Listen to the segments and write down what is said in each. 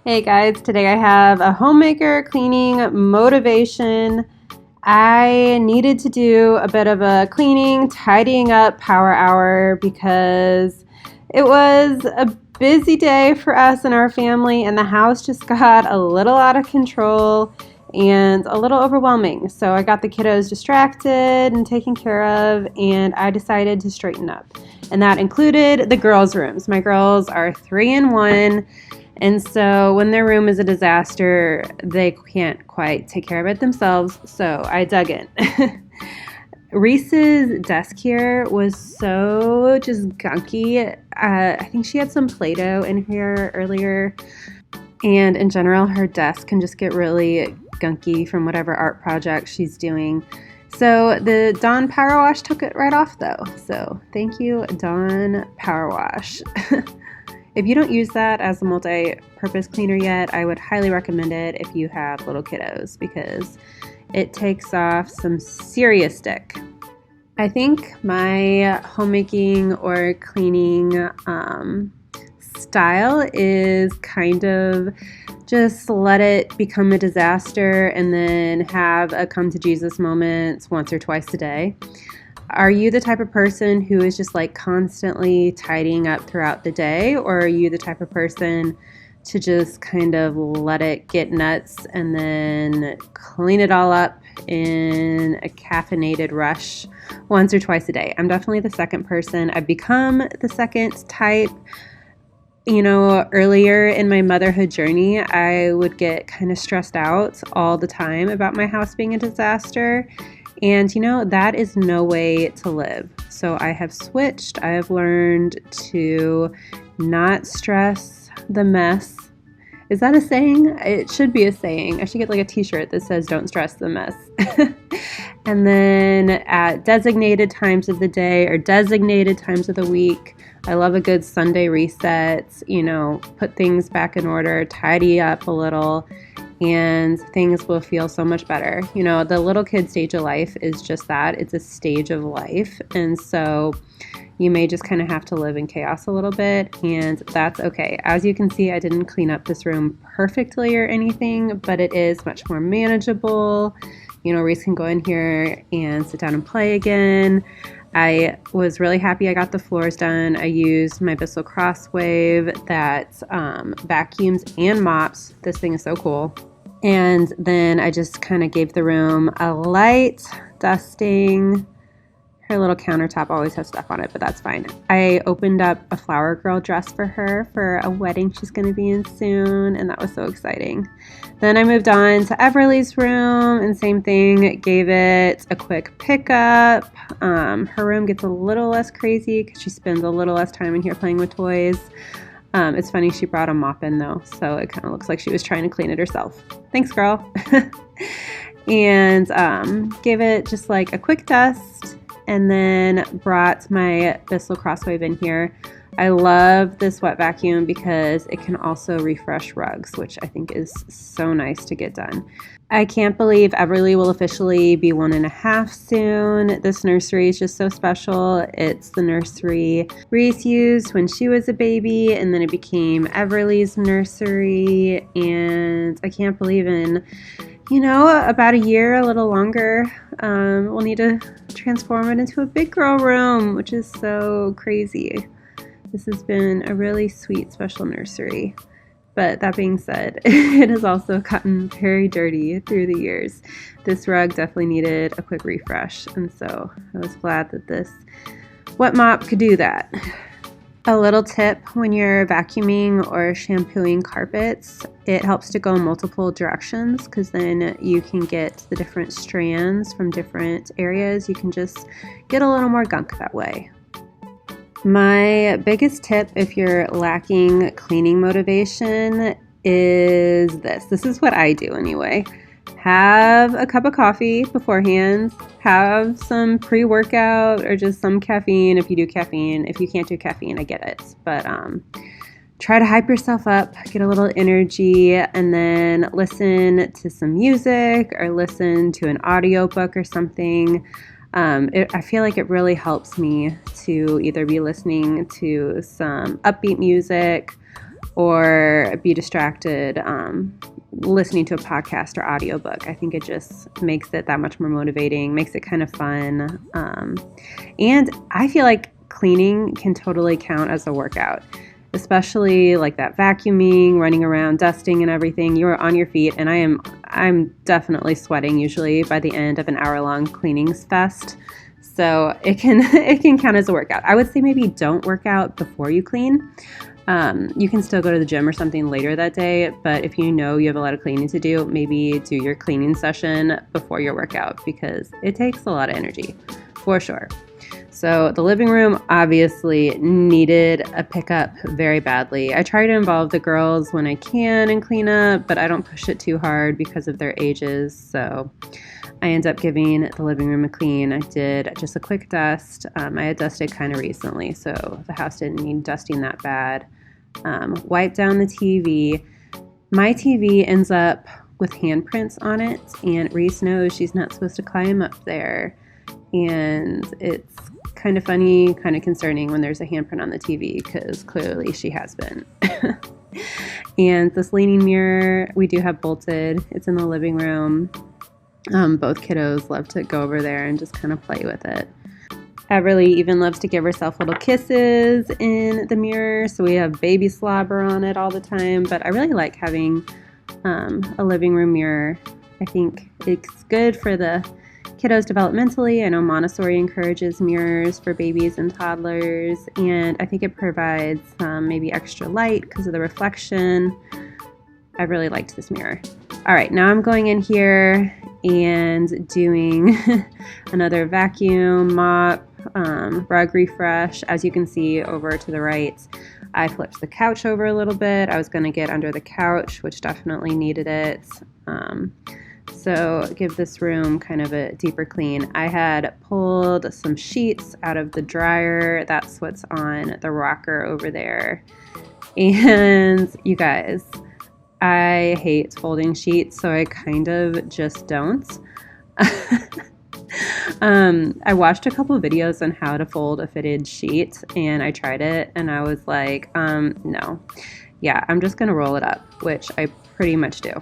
Hey guys, today I have a homemaker cleaning motivation. I needed to do a bit of a cleaning, tidying up power hour because it was a busy day for us and our family, and the house just got a little out of control and a little overwhelming. So I got the kiddos distracted and taken care of, and I decided to straighten up. And that included the girls' rooms. My girls are 3 in 1. And so when their room is a disaster, they can't quite take care of it themselves. So I dug in. Reese's desk here was so just gunky. I think she had some Play-Doh in here earlier. And in general, her desk can just get really gunky from whatever art project she's doing. So the Dawn Power Wash took it right off though. So thank you, Dawn Power Wash. If you don't use that as a multi-purpose cleaner yet, I would highly recommend it if you have little kiddos because it takes off some serious stick. I think my homemaking or cleaning style is kind of just let it become a disaster and then have a come to Jesus moment once or twice a day. Are you the type of person who is just like constantly tidying up throughout the day, or are you the type of person to just kind of let it get nuts and then clean it all up in a caffeinated rush once or twice a day? I'm definitely the second person. I've become the second type. You know, earlier in my motherhood journey, I would get kind of stressed out all the time about my house being a disaster. And, you know, that is no way to live. So I have switched. I have learned to not stress the mess. Is that a saying? It should be a saying. I should get like a t-shirt that says don't stress the mess. And then at designated times of the day or designated times of the week, I love a good Sunday reset, you know, put things back in order, tidy up a little, and things will feel so much better. You know, the little kid stage of life is just that. It's a stage of life. And so you may just kind of have to live in chaos a little bit, and that's okay. As you can see, I didn't clean up this room perfectly or anything, but it is much more manageable. You know, Reese can go in here and sit down and play again. I was really happy I got the floors done. I used my Bissell Crosswave that vacuums and mops. This thing is so cool. And then I just kind of gave the room a light dusting. Her little countertop always has stuff on it, but that's fine. I opened up a flower girl dress for her for a wedding she's going to be in soon, and that was so exciting. Then I moved on to Everly's room, and same thing, gave it a quick pickup. Her room gets a little less crazy because she spends a little less time in here playing with toys. It's funny, she brought a mop in though, so it kind of looks like she was trying to clean it herself. Thanks, girl. And gave it just like a quick dust, and then brought my Bissell Crosswave in here. I love this wet vacuum because it can also refresh rugs, which I think is so nice to get done. I can't believe Everly will officially be 1.5 soon. This nursery is just so special. It's the nursery Reese used when she was a baby, and then it became Everly's nursery, and I can't believe in about a year, a little longer, we'll need to transform it into a big girl room, which is so crazy. This has been a really sweet, special nursery. But that being said, it has also gotten very dirty through the years. This rug definitely needed a quick refresh, and so I was glad that this wet mop could do that. A little tip when you're vacuuming or shampooing carpets, it helps to go multiple directions because then you can get the different strands from different areas. You can just get a little more gunk that way. My biggest tip if you're lacking cleaning motivation is this. This is what I do anyway. Have a cup of coffee beforehand, have some pre-workout or just some caffeine if you do caffeine. If you can't do caffeine, I get it. But try to hype yourself up, get a little energy, and then listen to some music or listen to an audiobook or something. I feel like it really helps me to either be listening to some upbeat music or be distracted listening to a podcast or audiobook. I think it just makes it that much more motivating, makes it kind of fun. And I feel like cleaning can totally count as a workout, especially like that vacuuming, running around, dusting and everything. You are on your feet, and I'm definitely sweating usually by the end of an hour-long cleanings fest. So it can count as a workout. I would say maybe don't work out before you clean. You can still go to the gym or something later that day, but if you know you have a lot of cleaning to do, maybe do your cleaning session before your workout, because it takes a lot of energy, for sure. So the living room obviously needed a pickup very badly. I try to involve the girls when I can and clean up, but I don't push it too hard because of their ages, so I end up giving the living room a clean. I did just a quick dust. I had dusted kind of recently, so the house didn't need dusting that bad. Wipe down the TV. My TV ends up with handprints on it, and Reese knows she's not supposed to climb up there. And it's kind of funny, kind of concerning when there's a handprint on the TV, because clearly she has been. And this leaning mirror, we do have bolted. It's in the living room. Both kiddos love to go over there and just kind of play with it. Everly even loves to give herself little kisses in the mirror, so we have baby slobber on it all the time. But I really like having a living room mirror. I think it's good for the kiddos developmentally. I know Montessori encourages mirrors for babies and toddlers, and I think it provides maybe extra light because of the reflection. I really liked this mirror. All right, now I'm going in here and doing another vacuum, mop, rug refresh. As you can see over to the right, I flipped the couch over a little bit. I was going to get under the couch, which definitely needed it. So give this room kind of a deeper clean. I had pulled some sheets out of the dryer. That's what's on the rocker over there. And you guys, I hate folding sheets, so I kind of just don't. I watched a couple videos on how to fold a fitted sheet, and I tried it, and I was like, no. Yeah, I'm just going to roll it up, which I pretty much do.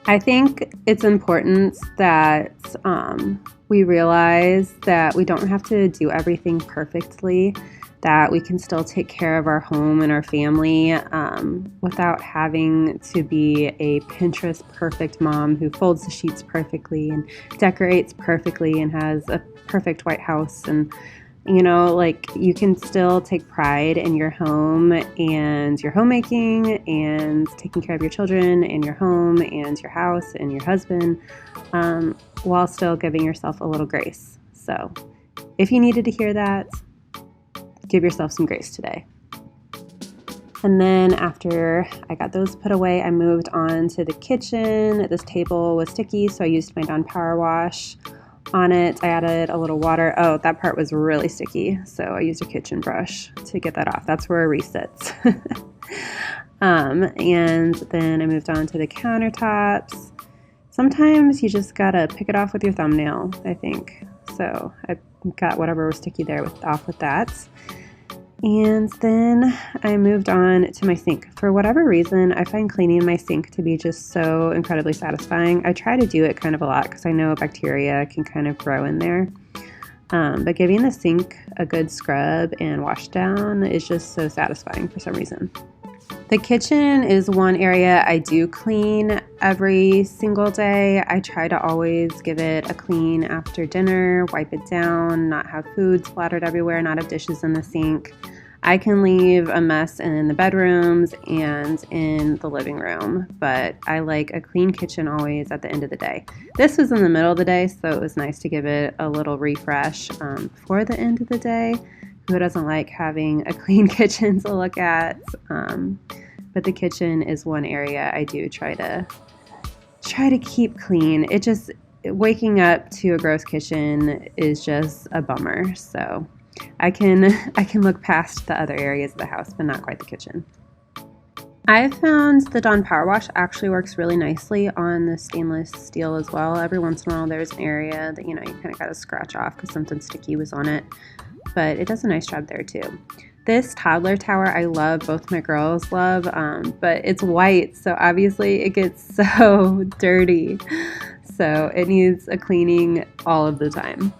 I think it's important that we realize that we don't have to do everything perfectly, that we can still take care of our home and our family without having to be a Pinterest perfect mom who folds the sheets perfectly and decorates perfectly and has a perfect white house. And you know, like, you can still take pride in your home and your homemaking and taking care of your children and your home and your house and your husband while still giving yourself a little grace. So if you needed to hear that, give yourself some grace today. And then after I got those put away, I moved on to the kitchen. This table was sticky, so I used my Dawn Power Wash on it. I added a little water. Oh, that part was really sticky, so I used a kitchen brush to get that off. That's where Reese sits. And then I moved on to the countertops. Sometimes you just gotta pick it off with your thumbnail, I think. So I got whatever was sticky there off with that. And then I moved on to my sink. For whatever reason, I find cleaning my sink to be just so incredibly satisfying. I try to do it kind of a lot because I know bacteria can kind of grow in there. But giving the sink a good scrub and wash down is just so satisfying for some reason. The kitchen is one area I do clean every single day. I try to always give it a clean after dinner, wipe it down, not have food splattered everywhere, not have dishes in the sink. I can leave a mess in the bedrooms and in the living room, but I like a clean kitchen always at the end of the day. This was in the middle of the day, so it was nice to give it a little refresh for the end of the day. Who doesn't like having a clean kitchen to look at? But the kitchen is one area I do try to keep clean. It just, waking up to a gross kitchen is just a bummer. So I can look past the other areas of the house, but not quite the kitchen. I found the Dawn Power Wash actually works really nicely on the stainless steel as well. Every once in a while there's an area that, you know, you kind of got to scratch off because something sticky was on it. But it does a nice job there too. This toddler tower I love, both my girls love, but it's white, so obviously it gets so dirty. So it needs a cleaning all of the time.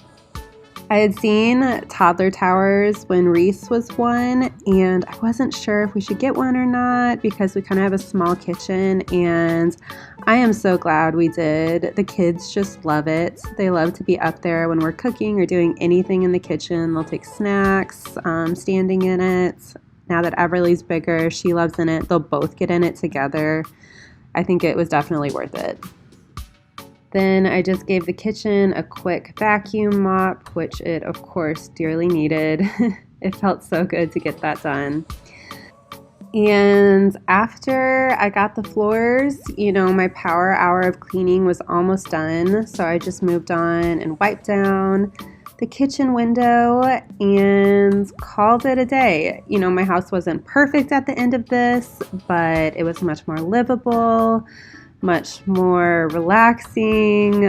I had seen toddler towers when Reese was one, and I wasn't sure if we should get one or not because we kind of have a small kitchen, and I am so glad we did. The kids just love it. They love to be up there when we're cooking or doing anything in the kitchen. They'll take snacks, standing in it. Now that Everly's bigger, she loves in it. They'll both get in it together. I think it was definitely worth it. Then I just gave the kitchen a quick vacuum mop, which it of course dearly needed. It felt so good to get that done. And after I got the floors, my power hour of cleaning was almost done. So I just moved on and wiped down the kitchen window and called it a day. My house wasn't perfect at the end of this, but it was much more livable, much more relaxing,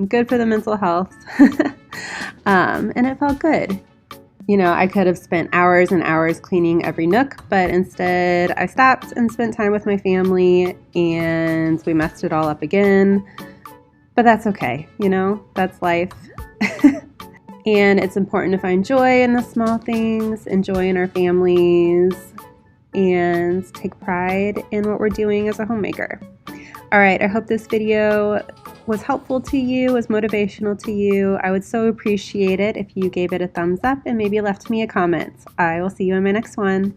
good for the mental health, and it felt good. I could have spent hours and hours cleaning every nook, but instead I stopped and spent time with my family, and we messed it all up again. But that's okay, that's life. And it's important to find joy in the small things, and joy in our families, and take pride in what we're doing as a homemaker. All right, I hope this video was helpful to you, was motivational to you. I would so appreciate it if you gave it a thumbs up and maybe left me a comment. I will see you in my next one.